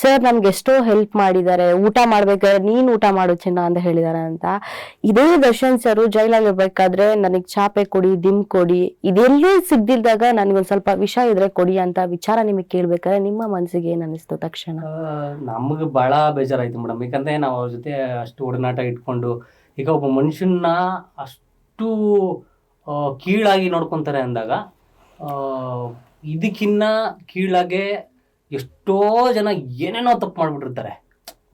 Sir ನಮ್ಗೆ ಎಷ್ಟೋ help ಮಾಡಿದ್ದಾರೆ, ಊಟ ಮಾಡ್ಬೇಕಾದ್ರೆ ನೀನ್ ಊಟ ಮಾಡು ಚಿನ್ನ ಅಂತ ಹೇಳಿದಾರೆ ಅಂತ. ಇದೇ ದರ್ಶನ್ ಸರ್ ಜೈಲಲ್ಲಿ ಇರ್ಬೇಕಾದ್ರೆ ನನಗ್ ಚಾಪೆ ಕೊಡಿ, ದಿಮ್ ಕೊಡಿ, ಇದೆಲ್ಲೂ ಸಿಗ್ದಿಲ್ದಾಗ ನನ್ಗೊಂದ್ ಸ್ವಲ್ಪ ವಿಷ ಇದ್ರೆ ಕೊಡಿ ಅಂತ ವಿಚಾರ ನಿಮಗ್ ಕೇಳ್ಬೇಕಾದ್ರೆ ನಿಮ್ಮ ಮನ್ಸಿಗೆ ಏನ್ ಅನಿಸ್ತು ತಕ್ಷಣ? ನಮ್ಗೆ ಬಹಳ ಬೇಜಾರಾಯ್ತು ಮೇಡಮ್. ಯಾಕಂದ್ರೆ ನಾವು ಅವ್ರ ಜೊತೆ ಅಷ್ಟು ಒಡನಾಟ ಇಟ್ಕೊಂಡು, ಈಗ ಒಬ್ಬ ಮನುಷ್ಯನ ಅಷ್ಟು ಕೀಳಾಗಿ ನೋಡ್ಕೊಂತಾರೆ ಅಂದಾಗ ಇದಕ್ಕಿನ್ನ ಕೀಳಾಗೆ ಎಷ್ಟೋ ಜನ ಏನೇನೋ ತಪ್ಪು ಮಾಡ್ಬಿಟ್ಟಿರ್ತಾರೆ.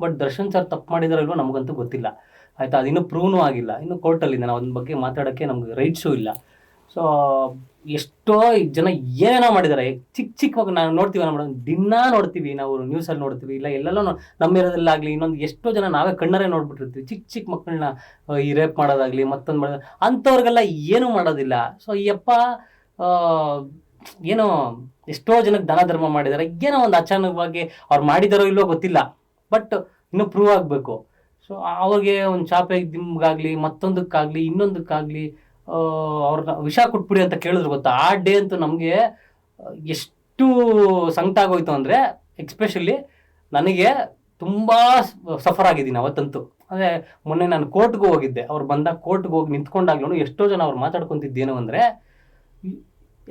ಬಟ್ ದರ್ಶನ್ ಸರ್ ತಪ್ಪು ಮಾಡಿದಾರೋ ಇಲ್ವೋ ನಮಗಂತೂ ಗೊತ್ತಿಲ್ಲ, ಆಯ್ತಾ. ಅದಿನ್ನೂ ಪ್ರೂವ್ನೂ ಆಗಿಲ್ಲ, ಇನ್ನು ಕೋರ್ಟಲ್ಲಿದೆ. ನಾವು ಅದ್ರ ಬಗ್ಗೆ ಮಾತಾಡೋಕ್ಕೆ ನಮ್ಗೆ ರೈಟ್ಸು ಇಲ್ಲ. ಸೊ ಎಷ್ಟೋ ಜನ ಏನೇನೋ ಮಾಡಿದ್ದಾರೆ. ಚಿಕ್ಕ ಮಕ್ಕಳು ನಾವು ನೋಡ್ತೀವಿ ಮೇಡಮ್, ದಿನ ನೋಡ್ತೀವಿ ನಾವು, ನ್ಯೂಸಲ್ಲಿ ನೋಡ್ತೀವಿ, ಇಲ್ಲ ಎಲ್ಲೆಲ್ಲೋ ನಮ್ಮ ಏರಿಯಾದಲ್ಲಾಗಲಿ ಇನ್ನೊಂದು ಎಷ್ಟೋ ಜನ ನಾವೇ ಕಣ್ಣರೇ ನೋಡ್ಬಿಟ್ಟಿರ್ತೀವಿ. ಚಿಕ್ಕ ಮಕ್ಕಳನ್ನ ಈ ರೇಪ್ ಮಾಡೋದಾಗಲಿ ಮತ್ತೊಂದು ಮಾಡೋದು, ಅಂಥವ್ರಿಗೆಲ್ಲ ಏನೂ ಮಾಡೋದಿಲ್ಲ. ಸೊ ಈ ಅಪ್ಪ ಏನೋ ಎಷ್ಟೋ ಜನಕ್ಕೆ ದಾನ ಧರ್ಮ ಮಾಡಿದ್ದಾರೆ. ಏನೋ ಒಂದು ಅಚಾನಕವಾಗಿ ಅವ್ರು ಮಾಡಿದಾರೋ ಇಲ್ಲೋ ಗೊತ್ತಿಲ್ಲ, ಬಟ್ ಇನ್ನೂ ಪ್ರೂವ್ ಆಗಬೇಕು. ಸೊ ಅವ್ರಿಗೆ ಒಂದು ಚಾಪೆ ದಿಮ್ಗಾಗಲಿ ಮತ್ತೊಂದಕ್ಕಾಗಲಿ ಇನ್ನೊಂದಕ್ಕಾಗಲಿ ಅವ್ರನ್ನ ವಿಷ ಕೊಟ್ಬಿಡಿ ಅಂತ ಕೇಳಿದ್ರು ಗೊತ್ತಾ. ಆ ಡೇ ಅಂತೂ ನಮಗೆ ಎಷ್ಟು ಸಂಕಟ ಆಗೋಯ್ತು ಅಂದರೆ, ಎಕ್ಸ್ಪೆಷಲಿ ನನಗೆ ತುಂಬ ಸಫರ್ ಆಗಿದ್ದೀನಿ ಅವತ್ತಂತೂ. ಅಂದರೆ ಮೊನ್ನೆ ನಾನು ಕೋರ್ಟ್ಗೆ ಹೋಗಿದ್ದೆ, ಅವ್ರು ಬಂದಾಗ ಕೋರ್ಟ್ಗೆ ಹೋಗಿ ನಿಂತ್ಕೊಂಡಾಗ್ಲೂ ಎಷ್ಟೋ ಜನ ಅವ್ರು ಮಾತಾಡ್ಕೊತಿದ್ದೇನು ಅಂದರೆ,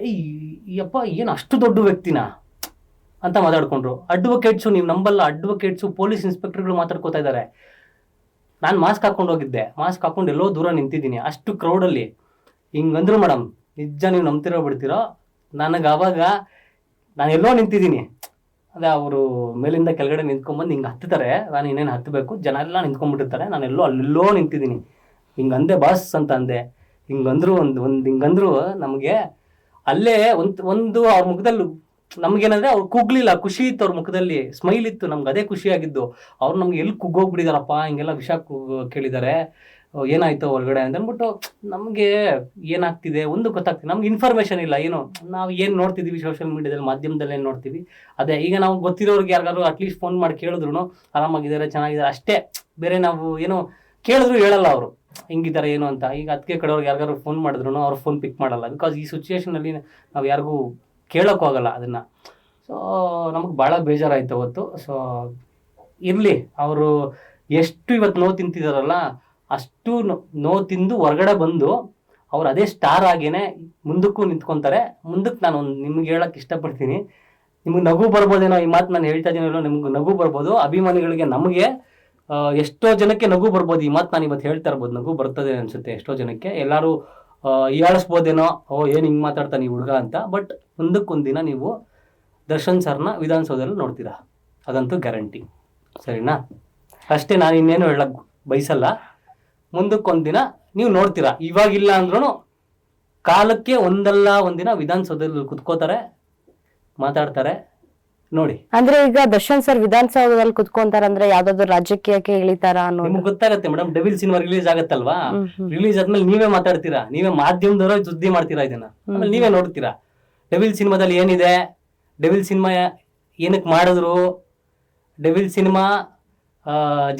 ಈ ಅಪ್ಪ ಏನು ಅಷ್ಟು ದೊಡ್ಡ ವ್ಯಕ್ತಿನ ಅಂತ ಮಾತಾಡ್ಕೊಂಡ್ರು. ಅಡ್ವೊಕೇಟ್ಸು, ನೀವು ನಂಬಲ್ಲ, ಅಡ್ವೊಕೇಟ್ಸು ಪೊಲೀಸ್ ಇನ್ಸ್ಪೆಕ್ಟರ್ಗಳು ಮಾತಾಡ್ಕೋತಾ ಇದ್ದಾರೆ. ನಾನು ಮಾಸ್ಕ್ ಹಾಕೊಂಡು ಹೋಗಿದ್ದೆ, ಮಾಸ್ಕ್ ಹಾಕೊಂಡು ಎಲ್ಲೋ ದೂರ ನಿಂತಿದ್ದೀನಿ ಅಷ್ಟು ಕ್ರೌಡಲ್ಲಿ. ಹಿಂಗಂದ್ರು ಮೇಡಮ್, ನಿಜ ನೀವು ನಂಬ್ತಿರೋ ಬಿಡ್ತಿರೋ, ನನಗೆ ಆವಾಗ ನಾನು ಎಲ್ಲೋ ನಿಂತಿದ್ದೀನಿ, ಅದೇ ಅವರು ಮೇಲಿಂದ ಕೆಳಗಡೆ ನಿಂತ್ಕೊಂಡ್ಬಂದು ಹಿಂಗೆ ಹತ್ತಾರೆ, ನಾನು ಇನ್ನೇನು ಹತ್ತಬೇಕು, ಜನ ಎಲ್ಲ ನಿಂತ್ಕೊಂಡ್ಬಿಟ್ಟಿರ್ತಾರೆ, ನಾನು ಅಲ್ಲೆಲ್ಲೋ ನಿಂತಿದ್ದೀನಿ. ಹಿಂಗಂದೆ ಬಾಸ್ ಅಂತ ಅಂದೆ. ಹಿಂಗಂದ್ರು ಒಂದು ಹಿಂಗಂದ್ರು ನಮಗೆ ಅಲ್ಲೇ ಒಂದು ಅವ್ರ ಮುಖದಲ್ಲಿ ನಮ್ಗೇನಂದ್ರೆ ಅವ್ರು ಕುಗ್ಲಿಲ್ಲ, ಖುಷಿ ಇತ್ತು ಅವ್ರ ಮುಖದಲ್ಲಿ, ಸ್ಮೈಲ್ ಇತ್ತು. ನಮ್ಗೆ ಅದೇ ಖುಷಿಯಾಗಿದ್ದು. ಅವ್ರು ನಮ್ಗೆ ಎಲ್ಲಿ ಕುಗ್ಗೋಗ್ಬಿಟ್ಟಿದಾರಪ್ಪ, ಹಿಂಗೆಲ್ಲ ವಿಷ ಕೇಳಿದ್ದಾರೆ, ಏನಾಯ್ತು ಹೊರಗಡೆ ಅಂತ ಅಂದ್ಬಿಟ್ಟು. ನಮಗೆ ಏನಾಗ್ತಿದೆ ಒಂದು ಗೊತ್ತಾಗ್ತಿದೆ, ನಮ್ಗೆ ಇನ್ಫಾರ್ಮೇಷನ್ ಇಲ್ಲ. ಏನು ನಾವು ಏನು ನೋಡ್ತಿದ್ದೀವಿ ಸೋಷಿಯಲ್ ಮೀಡಿಯಾದಲ್ಲಿ, ಮಾಧ್ಯಮದಲ್ಲಿ ಏನು ನೋಡ್ತೀವಿ ಅದೇ. ಈಗ ನಾವು ಗೊತ್ತಿರೋರಿಗೆ ಯಾರಿಗಾರು ಅಟ್ಲೀಸ್ಟ್ ಫೋನ್ ಮಾಡಿ ಕೇಳಿದ್ರು ಆರಾಮಾಗಿದ್ದಾರೆ ಚೆನ್ನಾಗಿದ್ದಾರೆ ಅಷ್ಟೇ, ಬೇರೆ ನಾವು ಏನು ಕೇಳಿದ್ರು ಹೇಳಲ್ಲ ಅವರು ಹಿಂಗಿದ್ದಾರೆ ಏನು ಅಂತ. ಈಗ ಅದಕ್ಕೆ ಕಡೆಯವ್ರಿಗೆ ಯಾರಿಗಾರು ಫೋನ್ ಮಾಡಿದ್ರು ಅವ್ರು ಫೋನ್ ಪಿಕ್ ಮಾಡಲ್ಲ, ಬಿಕಾಸ್ ಈ ಸಿಚುವೇಷನಲ್ಲಿ ನಾವು ಯಾರಿಗೂ ಕೇಳೋಕ್ಕೂ ಆಗಲ್ಲ ಅದನ್ನು. ಸೊ ನಮಗೆ ಭಾಳ ಬೇಜಾರಾಯ್ತು ಅವತ್ತು. ಸೊ ಇರಲಿ, ಅವರು ಎಷ್ಟು ಇವತ್ತು ನೋವು ತಿಂತಿದಾರಲ್ಲ, ಅಷ್ಟು ನೋವು ತಿಂದು ಹೊರಗಡೆ ಬಂದು ಅವ್ರು ಅದೇ ಸ್ಟಾರ್ ಆಗೇನೆ ಮುಂದಕ್ಕೂ ನಿಂತ್ಕೊತಾರೆ. ಮುಂದಕ್ಕೆ ನಾನು ನಿಮ್ಗೆ ಹೇಳಕ್ಕೆ ಇಷ್ಟಪಡ್ತೀನಿ, ನಿಮ್ಗೆ ನಗು ಬರ್ಬೋದೇನೋ ಈ ಮಾತು ನಾನು ಹೇಳ್ತಾ ಇದ್ದೀನೋ, ನಿಮ್ಗೆ ನಗು ಬರ್ಬೋದು, ಅಭಿಮಾನಿಗಳಿಗೆ ನಮಗೆ ಎಷ್ಟೋ ಜನಕ್ಕೆ ನಗು ಬರ್ಬೋದು ಈ ಮಾತು ನಾನು ಇವತ್ತು ಹೇಳ್ತಾ ಇರ್ಬೋದು, ನಗು ಬರ್ತದೆ ಅನಿಸುತ್ತೆ ಎಷ್ಟೋ ಜನಕ್ಕೆ. ಎಲ್ಲರೂ ಹೀಯಾಳಿಸ್ಬೋದೇನೋ, ಏನು ಹಿಂಗೆ ಮಾತಾಡ್ತಾನೆ ಈ ಹುಡುಗ ಅಂತ. ಬಟ್ ಮುಂದಕ್ಕೊಂದಿನ ನೀವು ದರ್ಶನ್ ಸರ್ನ ವಿಧಾನಸೌಧದಲ್ಲಿ ನೋಡ್ತೀರಾ, ಅದಂತೂ ಗ್ಯಾರಂಟಿ. ಸರಿನಾ? ಅಷ್ಟೇ, ನಾನು ಇನ್ನೇನು ಹೇಳಕ್ಕೆ ಬಯಸಲ್ಲ. ಮುಂದಕ್ಕೊಂದಿನ ನೀವು ನೋಡ್ತೀರಾ, ಇವಾಗಿಲ್ಲ ಅಂದ್ರೂ ಕಾಲಕ್ಕೆ ಒಂದಲ್ಲ ಒಂದಿನ ವಿಧಾನಸೌಧದಲ್ಲಿ ಕುತ್ಕೋತಾರೆ, ಮಾತಾಡ್ತಾರೆ, ನೋಡಿ. ಅಂದ್ರೆ ಈಗ ದರ್ಶನ್ ಸರ್ ವಿಧಾನಸೌಧದಲ್ಲಿ ಕುತ್ಕೊಂತಾರ ಅಂದ್ರೆ ಯಾವ್ದಾದ್ರು ರಾಜಕೀಯಕ್ಕೆ ಇಳಿತಾರ ಅನ್ನೋ ನಿಮ್ಗೆ ಗೊತ್ತಾಗತ್ತೆ ಮೇಡಮ್. ಡೆವಿಲ್ ಸಿನಿಮಾ ರಿಲೀಸ್ ಆಗತ್ತಲ್ವಾ, ರಿಲೀಸ್ ಆದ್ಮೇಲೆ ನೀವೇ ಮಾತಾಡ್ತೀರಾ, ನೀವೇ ಮಾಧ್ಯಮದವರು ಸುದ್ದಿ ಮಾಡ್ತೀರಾ ಇದನ್ನ, ಆಮೇಲೆ ನೀವೇ ನೋಡ್ತೀರಾ ಡೆವಿಲ್ ಸಿನಿಮಾದಲ್ಲಿ ಏನಿದೆ, ಡೆವಿಲ್ ಸಿನಿಮಾ ಏನಕ್ಕೆ ಮಾಡಿದ್ರು, ಡೆವಿಲ್ ಸಿನಿಮಾ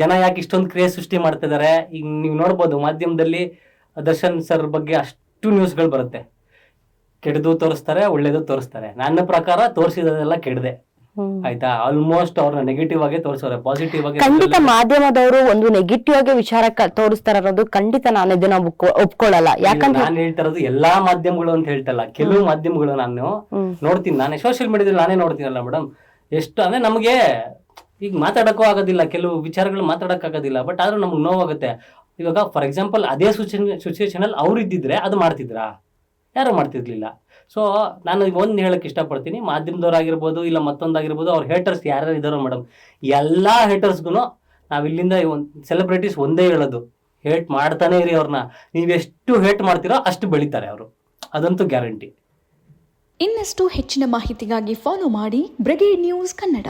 ಜನ ಯಾಕೆ ಇಷ್ಟೊಂದು ಕ್ರೇಜ್ ಸೃಷ್ಟಿ ಮಾಡ್ತಿದ್ದಾರೆ. ಈಗ ನೀವು ನೋಡ್ಬೋದು ಮಾಧ್ಯಮದಲ್ಲಿ ದರ್ಶನ್ ಸರ್ ಬಗ್ಗೆ ಅಷ್ಟು ನ್ಯೂಸ್ಗಳು ಬರುತ್ತೆ, ಕೆಡದು ತೋರಿಸ್ತಾರೆ, ಒಳ್ಳೇದು ತೋರಿಸ್ತಾರೆ. ನನ್ನ ಪ್ರಕಾರ ತೋರಿಸಿದೆಲ್ಲ ಕೆಡದೆ, ಆಯ್ತಾ. ಆಲ್ಮೋಸ್ಟ್ ಅವ್ರನ್ನ ನೆಗೆಟಿವ್ ಆಗಿ ತೋರಿಸೋರೆ, ಪಾಸಿಟಿವ್ ಆಗಿ. ಖಂಡಿತ ಮಾಧ್ಯಮದವರು ಒಂದು ನೆಗೆಟಿವ್ ಆಗಿ ವಿಚಾರ ತೋರಿಸ್ತಾರ ಅನ್ನೋದು ಖಂಡಿತ ನಾನು ಇದನ್ನ ಒಪ್ಕೊಳ್ಳಲ್ಲ. ಯಾಕಂದ್ರೆ ನಾನು ಹೇಳ್ತಾ ಇರೋದು ಎಲ್ಲಾ ಮಾಧ್ಯಮಗಳು ಅಂತ ಹೇಳ್ತಲ್ಲ, ಕೆಲವು ಮಾಧ್ಯಮಗಳು ನಾನು ನೋಡ್ತೀನಿ, ನಾನೇ ಸೋಷಿಯಲ್ ಮೀಡಿಯಾದಲ್ಲಿ ನಾನೇ ನೋಡ್ತೀನಲ್ಲ ಮೇಡಮ್. ಎಷ್ಟು ಅಂದ್ರೆ ನಮಗೆ ಈಗ ಮಾತಾಡಕ್ಕೂ ಆಗೋದಿಲ್ಲ, ಕೆಲವು ವಿಚಾರಗಳು ಮಾತಾಡಕ್ಕಾಗೋದಿಲ್ಲ, ಬಟ್ ಆದ್ರೂ ನಮ್ಗೆ ನೋವಾಗುತ್ತೆ. ಇವಾಗ ಫಾರ್ ಎಕ್ಸಾಂಪಲ್ ಅದೇ ಸಿಚುವೇಶನ್ ಅಲ್ಲಿ ಅವ್ರು ಇದ್ದಿದ್ರೆ ಅದು ಮಾಡ್ತಿದ್ರಾ? ಯಾರು ಮಾಡ್ತಿರ್ಲಿಲ್ಲ. ಸೊ ನಾನು ಒಂದು ಹೇಳಕ್ ಇಷ್ಟಪಡ್ತೀನಿ, ಮಾಧ್ಯಮದವ್ರಾಗಿರ್ಬೋದು ಇಲ್ಲ ಮತ್ತೊಂದಾಗಿರ್ಬೋದು, ಅವ್ರ ಹೇಟರ್ಸ್ ಯಾರ್ಯಾರು ಇದ್ದಾರೋ ಮೇಡಮ್, ಎಲ್ಲ ಹೇಟರ್ಸ್ಗೂ ನಾವು ಇಲ್ಲಿಂದ ಸೆಲೆಬ್ರಿಟೀಸ್ ಒಂದೇ ಹೇಳೋದು, ಹೇಟ್ ಮಾಡ್ತಾನೆ ಇರಿ ಅವ್ರನ್ನ. ನೀವೆಷ್ಟು ಹೇಟ್ ಮಾಡ್ತೀರೋ ಅಷ್ಟು ಬೆಳೀತಾರೆ ಅವರು, ಅದಂತೂ ಗ್ಯಾರಂಟಿ. ಇನ್ನಷ್ಟು ಹೆಚ್ಚಿನ ಮಾಹಿತಿಗಾಗಿ ಫಾಲೋ ಮಾಡಿ ಬ್ರಿಗೇಡ್ ನ್ಯೂಸ್ ಕನ್ನಡ.